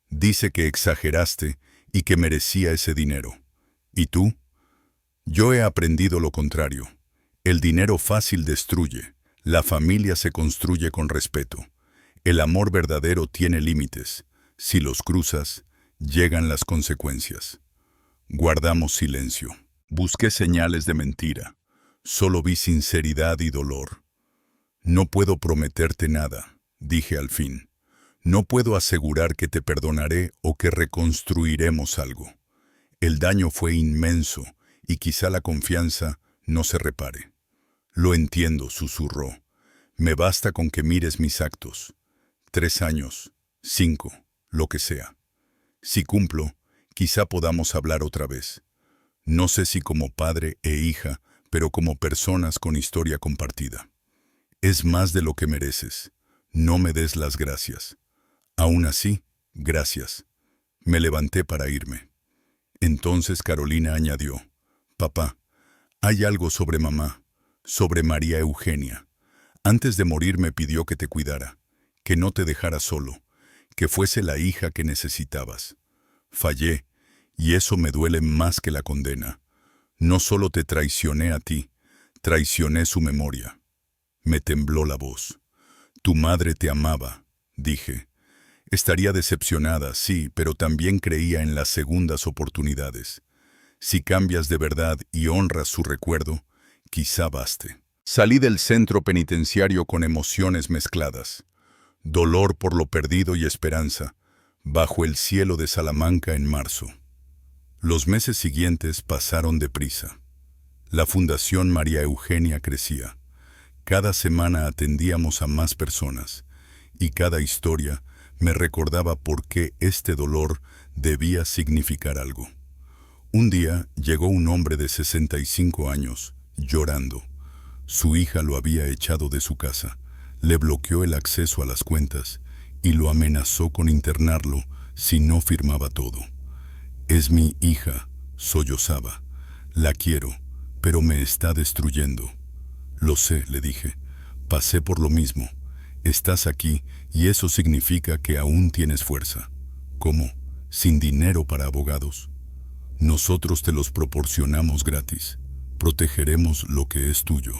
Dice que exageraste y que merecía ese dinero. ¿Y tú? Yo he aprendido lo contrario. El dinero fácil destruye. La familia se construye con respeto. El amor verdadero tiene límites. Si los cruzas, llegan las consecuencias. Guardamos silencio. Busqué señales de mentira. Solo vi sinceridad y dolor. No puedo prometerte nada, dije al fin. No puedo asegurar que te perdonaré o que reconstruiremos algo. El daño fue inmenso y quizá la confianza no se repare. Lo entiendo, susurró. Me basta con que mires mis actos. 3 años, 5, lo que sea. Si cumplo, quizá podamos hablar otra vez. No sé si como padre e hija, pero como personas con historia compartida. Es más de lo que mereces. No me des las gracias. Aún así, gracias. Me levanté para irme. Entonces Carolina añadió, papá, hay algo sobre mamá, sobre María Eugenia. Antes de morir me pidió que te cuidara, que no te dejara solo, que fuese la hija que necesitabas. Fallé, y eso me duele más que la condena. No solo te traicioné a ti, traicioné su memoria. Me tembló la voz. Tu madre te amaba, dije. Estaría decepcionada, sí, pero también creía en las segundas oportunidades. Si cambias de verdad y honras su recuerdo, quizá baste. Salí del centro penitenciario con emociones mezcladas. Dolor por lo perdido y esperanza, bajo el cielo de Salamanca en marzo. Los meses siguientes pasaron deprisa. La Fundación María Eugenia crecía. Cada semana atendíamos a más personas, y cada historia me recordaba por qué este dolor debía significar algo. Un día llegó un hombre de 65 años, llorando. Su hija lo había echado de su casa, le bloqueó el acceso a las cuentas y lo amenazó con internarlo si no firmaba todo. Es mi hija, sollozaba. La quiero, pero me está destruyendo. Lo sé, le dije. Pasé por lo mismo. Estás aquí y eso significa que aún tienes fuerza. ¿Cómo? ¿Sin dinero para abogados? Nosotros te los proporcionamos gratis. Protegeremos lo que es tuyo.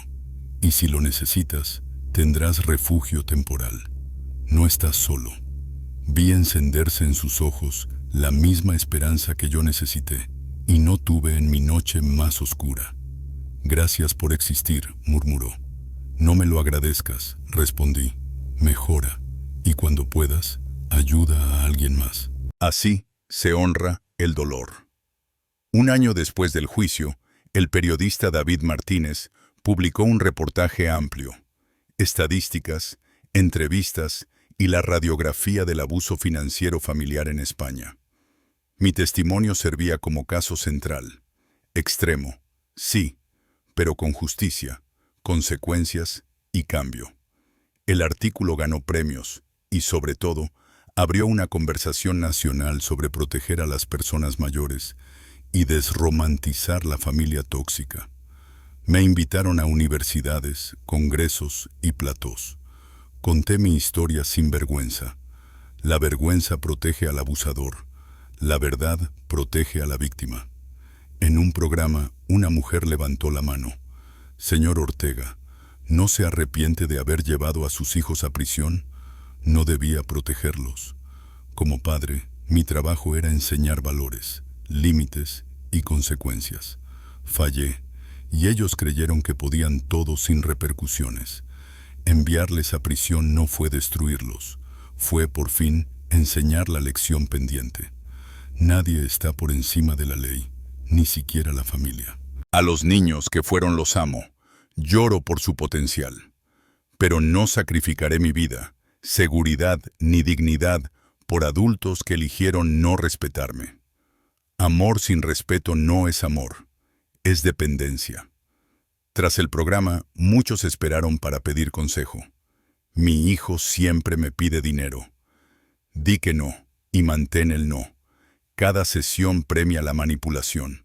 Y si lo necesitas, tendrás refugio temporal. No estás solo. Vi encenderse en sus ojos la misma esperanza que yo necesité, y no tuve en mi noche más oscura. Gracias por existir, murmuró. No me lo agradezcas, respondí. Mejora, y cuando puedas, ayuda a alguien más. Así se honra el dolor. Un año después del juicio, el periodista David Martínez publicó un reportaje amplio, estadísticas, entrevistas y la radiografía del abuso financiero familiar en España. Mi testimonio servía como caso central. Extremo, sí, pero con justicia, consecuencias y cambio. El artículo ganó premios y, sobre todo, abrió una conversación nacional sobre proteger a las personas mayores y desromantizar la familia tóxica. Me invitaron a universidades, congresos y platós. Conté mi historia sin vergüenza. La vergüenza protege al abusador. La verdad protege a la víctima. En un programa, una mujer levantó la mano. Señor Ortega, ¿no se arrepiente de haber llevado a sus hijos a prisión? No debía protegerlos. Como padre, mi trabajo era enseñar valores, límites y consecuencias. Fallé, y ellos creyeron que podían todo sin repercusiones. Enviarles a prisión no fue destruirlos, fue por fin enseñar la lección pendiente. Nadie está por encima de la ley, ni siquiera la familia. A los niños que fueron los amo, lloro por su potencial. Pero no sacrificaré mi vida, seguridad ni dignidad por adultos que eligieron no respetarme. Amor sin respeto no es amor, es dependencia. Tras el programa, muchos esperaron para pedir consejo. Mi hijo siempre me pide dinero. Di que no, y mantén el no. Cada sesión premia la manipulación.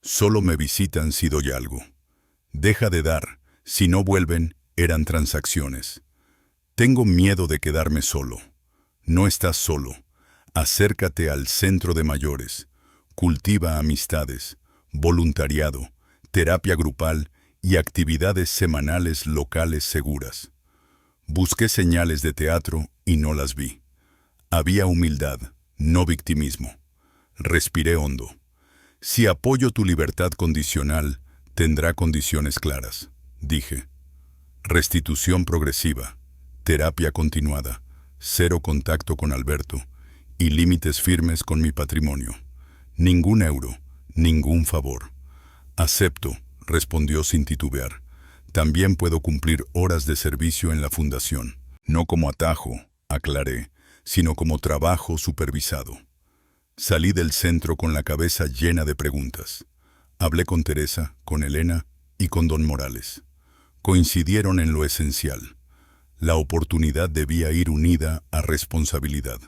Solo me visitan si doy algo. Deja de dar, si no vuelven, eran transacciones. Tengo miedo de quedarme solo. No estás solo. Acércate al centro de mayores. Cultiva amistades, voluntariado, terapia grupal y actividades semanales locales seguras. Busqué señales de teatro y no las vi. Había humildad, no victimismo. Respiré hondo. Si apoyo tu libertad condicional, tendrá condiciones claras, dije. Restitución progresiva, terapia continuada, cero contacto con Alberto y límites firmes con mi patrimonio. Ningún euro, ningún favor. Acepto, respondió sin titubear. También puedo cumplir horas de servicio en la fundación. No como atajo, aclaré, sino como trabajo supervisado. Salí del centro con la cabeza llena de preguntas. Hablé con Teresa, con Elena y con don Morales. Coincidieron en lo esencial. La oportunidad debía ir unida a responsabilidad.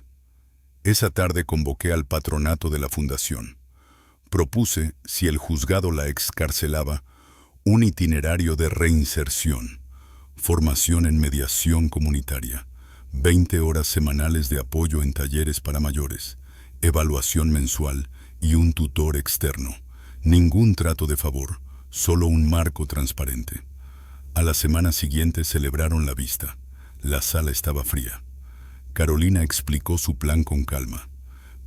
Esa tarde convoqué al patronato de la fundación. Propuse, si el juzgado la excarcelaba, un itinerario de reinserción, formación en mediación comunitaria, 20 horas semanales de apoyo en talleres para mayores, evaluación mensual y un tutor externo. Ningún trato de favor, solo un marco transparente. A la semana siguiente celebraron la vista. La sala estaba fría. Carolina explicó su plan con calma.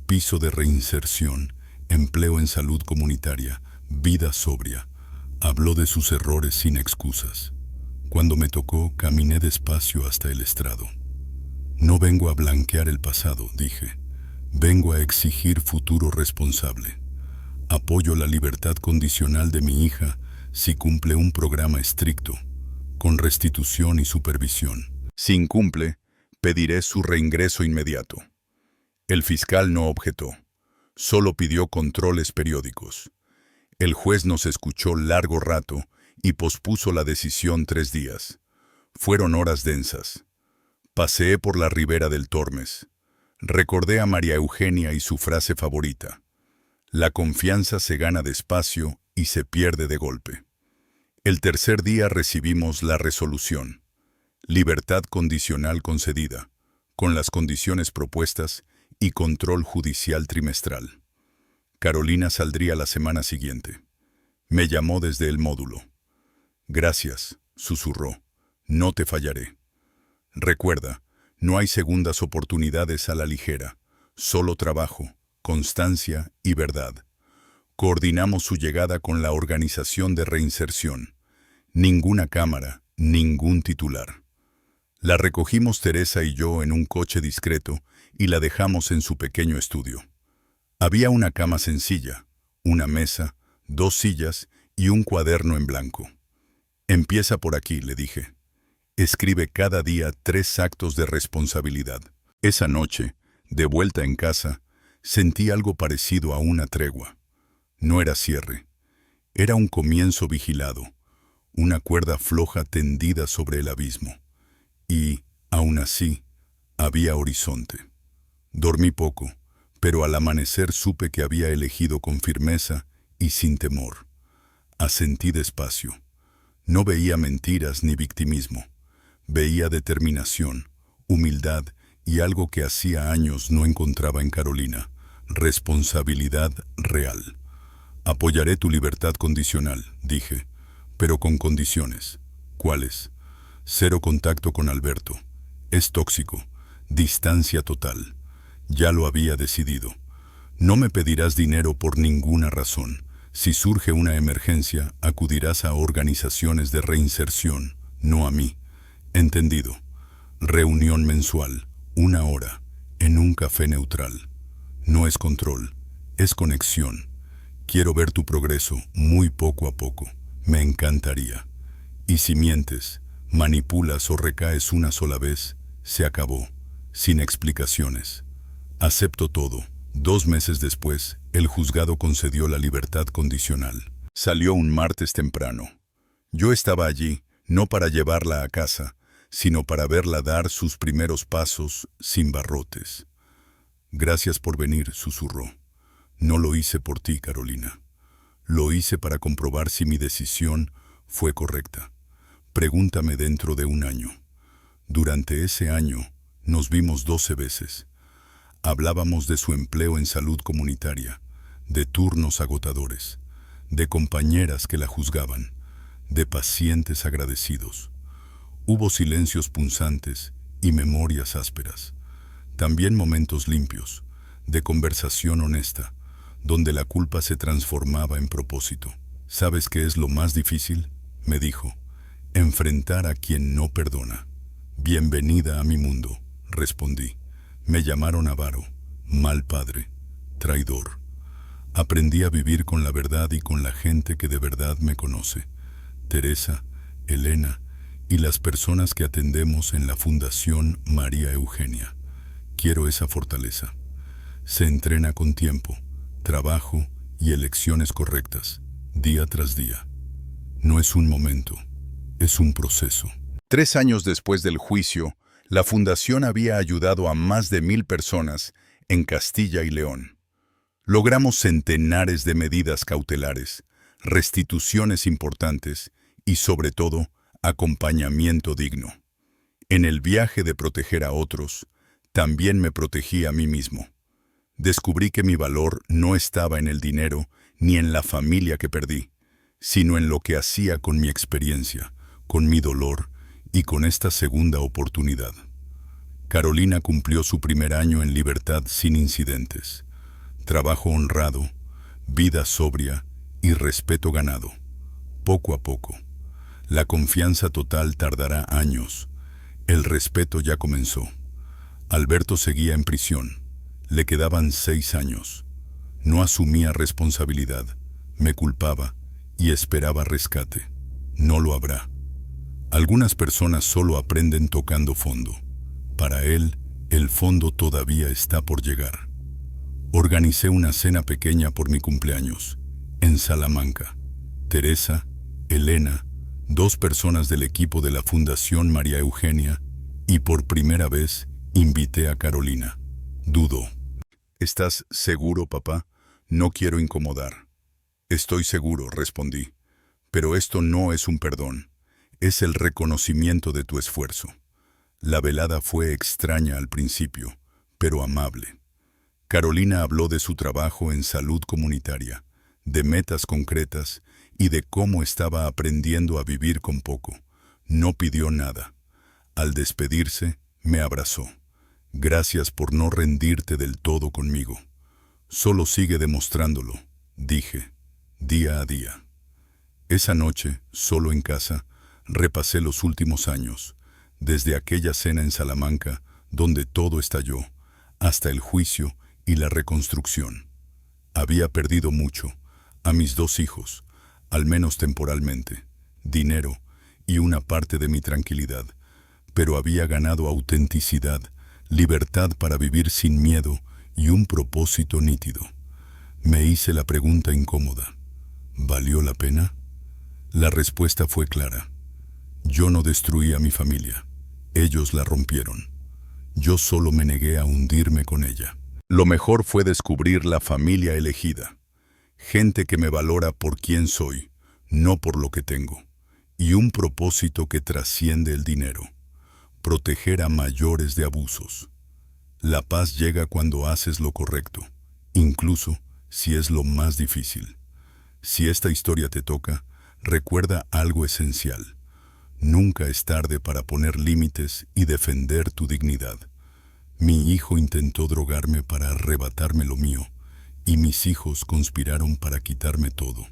Piso de reinserción, empleo en salud comunitaria, vida sobria. Habló de sus errores sin excusas. Cuando me tocó, caminé despacio hasta el estrado. No vengo a blanquear el pasado, dije. Vengo a exigir futuro responsable. Apoyo la libertad condicional de mi hija si cumple un programa estricto, con restitución y supervisión. Si incumple, pediré su reingreso inmediato. El fiscal no objetó, solo pidió controles periódicos. El juez nos escuchó largo rato y pospuso la decisión 3 días. Fueron horas densas. Paseé por la ribera del Tormes. Recordé a María Eugenia y su frase favorita. La confianza se gana despacio y se pierde de golpe. El tercer día recibimos la resolución. Libertad condicional concedida, con las condiciones propuestas y control judicial trimestral. Carolina saldría la semana siguiente. Me llamó desde el módulo. Gracias, susurró. No te fallaré. Recuerda, no hay segundas oportunidades a la ligera, solo trabajo, constancia y verdad. Coordinamos su llegada con la organización de reinserción. Ninguna cámara, ningún titular. La recogimos Teresa y yo en un coche discreto y la dejamos en su pequeño estudio. Había una cama sencilla, una mesa, 2 sillas y un cuaderno en blanco. Empieza por aquí, le dije. Escribe cada día 3 actos de responsabilidad. Esa noche, de vuelta en casa, sentí algo parecido a una tregua. No era cierre. Era un comienzo vigilado, una cuerda floja tendida sobre el abismo. Y, aún así, había horizonte. Dormí poco, pero al amanecer supe que había elegido con firmeza y sin temor. Asentí despacio. No veía mentiras ni victimismo. Veía determinación, humildad y algo que hacía años no encontraba en Carolina: responsabilidad real. Apoyaré tu libertad condicional, dije, pero con condiciones. ¿Cuáles? 0 contacto con Alberto. Es tóxico. Distancia total. Ya lo había decidido. No me pedirás dinero por ninguna razón. Si surge una emergencia, acudirás a organizaciones de reinserción, no a mí. Entendido. Reunión mensual, 1 hora, en un café neutral. No es control, es conexión. Quiero ver tu progreso muy poco a poco. Me encantaría. Y si mientes, manipulas o recaes una sola vez, se acabó, sin explicaciones. Acepto todo. 2 meses después, el juzgado concedió la libertad condicional. Salió un martes temprano. Yo estaba allí, no para llevarla a casa, sino para verla dar sus primeros pasos sin barrotes. Gracias por venir, susurró. No lo hice por ti, Carolina. Lo hice para comprobar si mi decisión fue correcta. Pregúntame dentro de 1 año. Durante ese año, nos vimos 12 veces. Hablábamos de su empleo en salud comunitaria, de turnos agotadores, de compañeras que la juzgaban, de pacientes agradecidos. Hubo silencios punzantes y memorias ásperas. También momentos limpios, de conversación honesta, donde la culpa se transformaba en propósito. ¿Sabes qué es lo más difícil?, me dijo. Enfrentar a quien no perdona. Bienvenida a mi mundo, respondí. Me llamaron avaro, mal padre, traidor. Aprendí a vivir con la verdad y con la gente que de verdad me conoce. Teresa, Elena y las personas que atendemos en la Fundación María Eugenia. Quiero esa fortaleza. Se entrena con tiempo, trabajo y elecciones correctas, día tras día. No es un momento, es un proceso. 3 años después del juicio, la Fundación había ayudado a más de 1000 personas en Castilla y León. Logramos centenares de medidas cautelares, restituciones importantes y, sobre todo, acompañamiento digno. En el viaje de proteger a otros, también me protegí a mí mismo. Descubrí que mi valor no estaba en el dinero ni en la familia que perdí, sino en lo que hacía con mi experiencia, con mi dolor y con esta segunda oportunidad. Carolina cumplió su primer año en libertad sin incidentes. Trabajo honrado, vida sobria y respeto ganado. Poco a poco. La confianza total tardará años. El respeto ya comenzó. Alberto seguía en prisión. Le quedaban 6 años. No asumía responsabilidad. Me culpaba y esperaba rescate. No lo habrá. Algunas personas solo aprenden tocando fondo. Para él, el fondo todavía está por llegar. Organicé una cena pequeña por mi cumpleaños, en Salamanca. Teresa, Elena, 2 personas del equipo de la Fundación María Eugenia, y por primera vez invité a Carolina. Dudó. ¿Estás seguro, papá? No quiero incomodar. Estoy seguro, respondí. Pero esto no es un perdón. Es el reconocimiento de tu esfuerzo. La velada fue extraña al principio, pero amable. Carolina habló de su trabajo en salud comunitaria, de metas concretas y de cómo estaba aprendiendo a vivir con poco. No pidió nada. Al despedirse, me abrazó. Gracias por no rendirte del todo conmigo. Solo sigue demostrándolo, dije, día a día. Esa noche, solo en casa, repasé los últimos años, desde aquella cena en Salamanca, donde todo estalló, hasta el juicio y la reconstrucción. Había perdido mucho, a mis 2 hijos, al menos temporalmente, dinero y una parte de mi tranquilidad, pero había ganado autenticidad, libertad para vivir sin miedo y un propósito nítido. Me hice la pregunta incómoda: ¿valió la pena? La respuesta fue clara. Yo no destruí a mi familia, ellos la rompieron. Yo solo me negué a hundirme con ella. Lo mejor fue descubrir la familia elegida, gente que me valora por quién soy, no por lo que tengo, y un propósito que trasciende el dinero: proteger a mayores de abusos. La paz llega cuando haces lo correcto, incluso si es lo más difícil. Si esta historia te toca, recuerda algo esencial: nunca es tarde para poner límites y defender tu dignidad. Mi hijo intentó drogarme para arrebatarme lo mío, y mis hijos conspiraron para quitarme todo.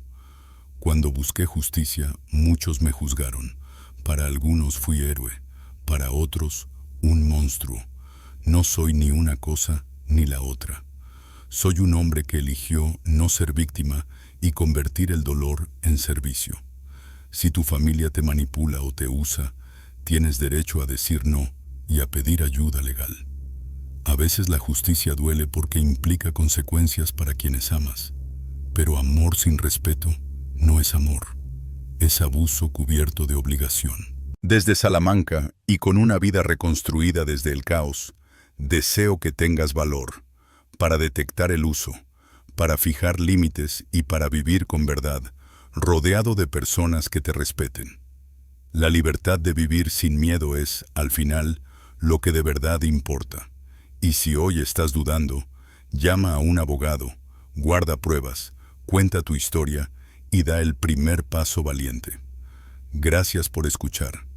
Cuando busqué justicia, muchos me juzgaron. Para algunos fui héroe, para otros un monstruo. No soy ni una cosa ni la otra. Soy un hombre que eligió no ser víctima y convertir el dolor en servicio. Si tu familia te manipula o te usa, tienes derecho a decir no y a pedir ayuda legal. A veces la justicia duele porque implica consecuencias para quienes amas, pero amor sin respeto no es amor, es abuso cubierto de obligación. Desde Salamanca, y con una vida reconstruida desde el caos, deseo que tengas valor para detectar el uso, para fijar límites y para vivir con verdad, rodeado de personas que te respeten. La libertad de vivir sin miedo es, al final, lo que de verdad importa. Y si hoy estás dudando, llama a un abogado, guarda pruebas, cuenta tu historia y da el primer paso valiente. Gracias por escuchar.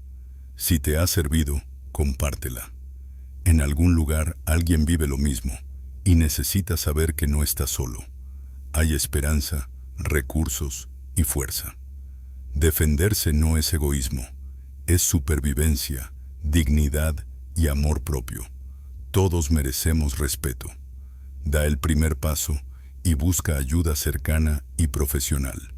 Si te ha servido, compártela. En algún lugar alguien vive lo mismo y necesita saber que no está solo. Hay esperanza, recursos y fuerza. Defenderse no es egoísmo, es supervivencia, dignidad y amor propio. Todos merecemos respeto. Da el primer paso y busca ayuda cercana y profesional.